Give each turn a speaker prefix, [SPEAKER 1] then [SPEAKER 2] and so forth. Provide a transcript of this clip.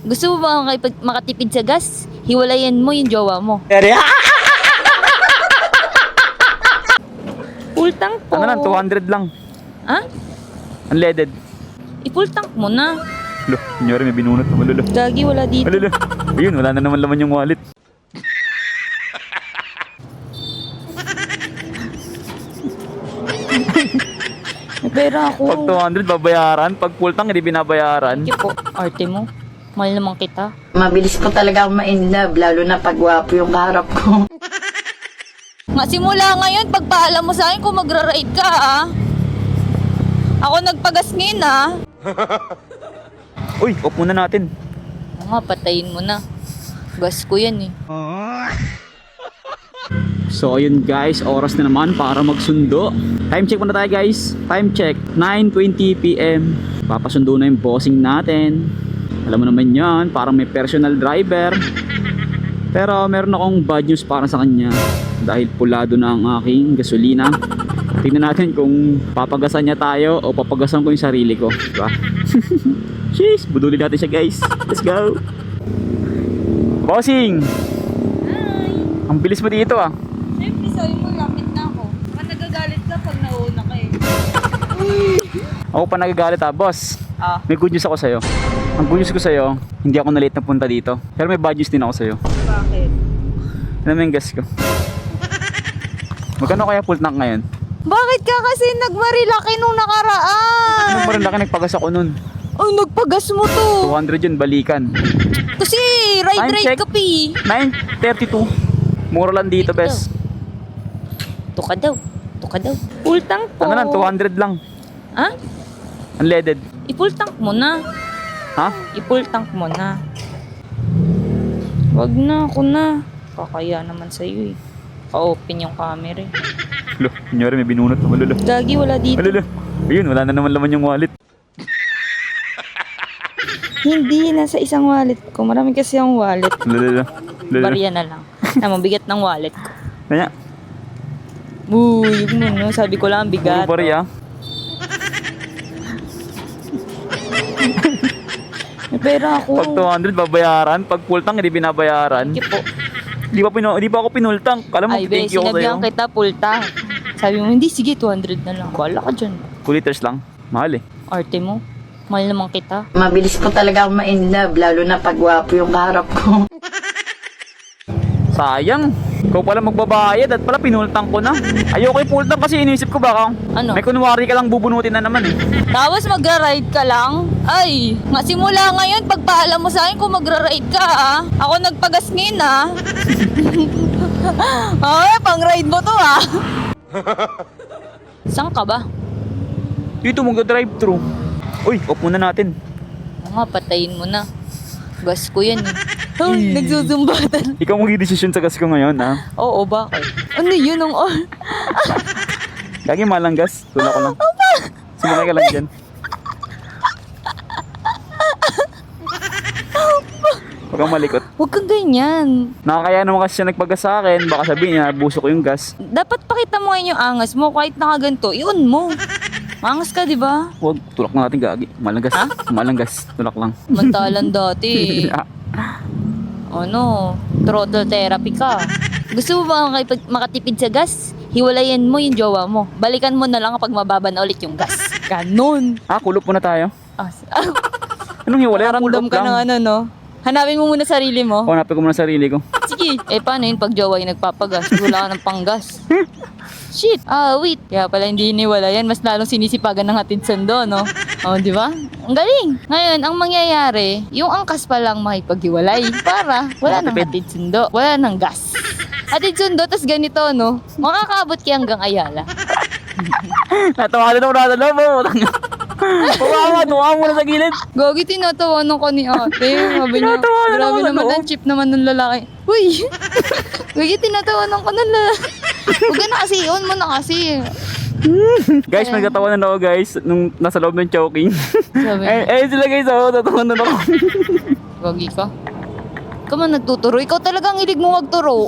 [SPEAKER 1] Gusto mo ba makatipid sa gas? Hiwalayan mo yung jowa mo. Full tank po.
[SPEAKER 2] Ano lang, 200 lang.
[SPEAKER 1] Ha?
[SPEAKER 2] Unleaded.
[SPEAKER 1] I-full tank mo na.
[SPEAKER 2] Lo, kunyari may binunot na malolo.
[SPEAKER 1] Gagi, wala dito.
[SPEAKER 2] Malolo. Ayun, wala na naman laman yung wallet.
[SPEAKER 1] May pera ako.
[SPEAKER 2] Pag 200 babayaran, pag full tank hindi binabayaran.
[SPEAKER 1] Sige po, arte mo. Mahal naman kita.
[SPEAKER 3] Mabilis ko talaga ma-inlove, lalo na pag gwapo yung kaharap ko.
[SPEAKER 1] Nga simula ngayon, pagpaalam mo sa akin kung magra-ride ka, ah. Ako nagpagas ngayon, ah.
[SPEAKER 2] Uy, off muna natin.
[SPEAKER 1] Nga, patayin mo na. Gas ko yan, eh.
[SPEAKER 2] So ayun guys, oras na naman para magsundo. Time check muna tayo guys. Time check, 9:20 PM. Papasundo na yung bossing natin. Alam mo naman yan, parang may personal driver. Pero meron akong bad news para sa kanya. Dahil pulado na ang aking gasolina. Tingnan natin kung papagasan niya tayo o papagasan ko yung sarili ko, diba? Sheesh, budulin natin siya guys. Let's go. Bossing!
[SPEAKER 1] Hi!
[SPEAKER 2] Ang bilis mo dito ah.
[SPEAKER 1] Siyempre, sabi mo, lapit na ako. Nagagalit ka pag nauna ka, eh.
[SPEAKER 2] Ako pa nagagalit ah, boss.
[SPEAKER 1] Ah,
[SPEAKER 2] May good news ako sa'yo. Ang good news ko sa'yo, hindi ako na-late na punta dito. Pero may bad news din ako sa'yo.
[SPEAKER 1] bakit?
[SPEAKER 2] Ano mo yung gas ko? Magkano kaya full tank ngayon?
[SPEAKER 1] Bakit ka kasi nagmarilaki nung nakaraan?
[SPEAKER 2] Anong parang laki nagpagas ako nun?
[SPEAKER 1] Oh, nagpagas mo to.
[SPEAKER 2] 200 yun, balikan.
[SPEAKER 1] Kasi
[SPEAKER 2] Time
[SPEAKER 1] ride
[SPEAKER 2] check.
[SPEAKER 1] ka, pi.
[SPEAKER 2] 9:32. Mura lang dito, bes.
[SPEAKER 1] Tuka daw. Tuka daw. Full tank po.
[SPEAKER 2] Ano lang, 200 lang.
[SPEAKER 1] Ha?
[SPEAKER 2] Unleaded.
[SPEAKER 1] I-full tank mo na.
[SPEAKER 2] Ha?
[SPEAKER 1] I-full tank mo na. Wag na, ako na. Kakaya naman sa'yo, eh. Pa-open yung camera, eh.
[SPEAKER 2] Lo, kunyari may binunot na malolo.
[SPEAKER 1] Gagi, wala dito.
[SPEAKER 2] Malolo. Ayun, wala na naman laman yung wallet.
[SPEAKER 1] Hindi, nasa isang wallet ko. Marami kasi ang wallet.
[SPEAKER 2] Malolo.
[SPEAKER 1] Barya na lang. Na mabigat ng wallet ko.
[SPEAKER 2] Kanya,
[SPEAKER 1] Uy, yun mo, no? Sabi ko lang, bigat.
[SPEAKER 2] puro bari ah.
[SPEAKER 1] May pera ako.
[SPEAKER 2] Pag 200 babayaran, pag full tank hindi binabayaran.
[SPEAKER 1] Sige po.
[SPEAKER 2] Di ba ako pinultang? Kala mo,
[SPEAKER 1] Ay, be,
[SPEAKER 2] thank you ako sa'yo.
[SPEAKER 1] sinabihan kita, pulta. Sabi mo, hindi, sige, 200 na lang. Wala ka dyan.
[SPEAKER 2] 2 liters lang. Mahal eh.
[SPEAKER 1] Arte mo. Mahal naman kita.
[SPEAKER 3] Mabilis ko talaga ma-inlove, lalo na pag gwapo yung kaharap ko.
[SPEAKER 2] Sayang. Ikaw pala magbabayad at pala pinultang ko na. Ayoko yung full tank kasi inisip ko baka
[SPEAKER 1] Ano?
[SPEAKER 2] may kunwari ka lang bubunutin na naman eh.
[SPEAKER 1] Tapos magra-ride ka lang? Ay, nga simula ngayon, pagpaalam mo sa akin kung magra-ride ka, ah. Ako nagpagas ngayon, ah. Ay, pang-ride mo to, ah. Saan ka ba?
[SPEAKER 2] Dito mag-drive-thru. Uy, off muna natin.
[SPEAKER 1] Oo nga, patayin mo na. Gas ko yan, eh. Ay, nagsusumbatan.
[SPEAKER 2] Ikaw mag-decision sa gas ko ngayon ha.
[SPEAKER 1] Oo, bakit? Ano yun ang
[SPEAKER 2] Lagi malang gas. Tula ko lang. Sumakay ka lang dyan. Huwag kang malikot.
[SPEAKER 1] Huwag kang ganyan.
[SPEAKER 2] Nakakaya naman kasi siya nagpagas sa akin. Baka sabihin niya, buso ko yung gas.
[SPEAKER 1] Dapat pakita mo ngayon yung angas mo. Kahit nakaganto, i-on mo. Mangas ka, di ba?
[SPEAKER 2] Huwag, tulak na natin gagi. Malang gas. Malang gas. Tulak lang.
[SPEAKER 1] Mantalan dati. Ano, throttle therapy ka. Gusto mo ba makatipid sa gas? Hiwalayan mo yung jowa mo. Balikan mo na lang kapag mababa na ulit yung gas. Ganon.
[SPEAKER 2] Kulop muna tayo. Anong hiwalay?
[SPEAKER 1] Nakaramdam
[SPEAKER 2] Kulop
[SPEAKER 1] ka ng
[SPEAKER 2] lang.
[SPEAKER 1] ano, no? Hanapin mo muna sarili mo.
[SPEAKER 2] Hanapin ko muna sarili ko.
[SPEAKER 1] Sige. Paano yun pag jowa yung nagpapagas? Wala ka ng panggas. Shit. Wait. Kaya pala hindi hiniwalayan. Mas lalong sinisipagan ng hatid sundo, no? Di ba? Ang galing. Ngayon, ang mangyayari, yung angkas pa lang makipaghiwalay para wala nang hatid sundo. Wala nang gas. Hatid sundo, tas ganito, no? Makakaabot kaya hanggang Ayala.
[SPEAKER 2] Natawanan ako na loob. Tumawa mo na sa gilid.
[SPEAKER 1] Gogi, tinatawanan ko ni ate. Sabi niya,
[SPEAKER 2] Tinatawanan
[SPEAKER 1] grabe
[SPEAKER 2] ako sa
[SPEAKER 1] naman
[SPEAKER 2] loob.
[SPEAKER 1] ang cheap naman ng lalaki. Uy! Gogi, tinatawanan ko ng lalaki. Huwag ka na kasi, on mo na kasi.
[SPEAKER 2] Guys, nagtatawanan ako guys nung nasa loob ng choking.
[SPEAKER 1] Sabi niya,
[SPEAKER 2] Sila guys, tatawanan ako.
[SPEAKER 1] Gogi ka. Ikaw man nagtuturo. Ikaw talagang hilig mo magturo.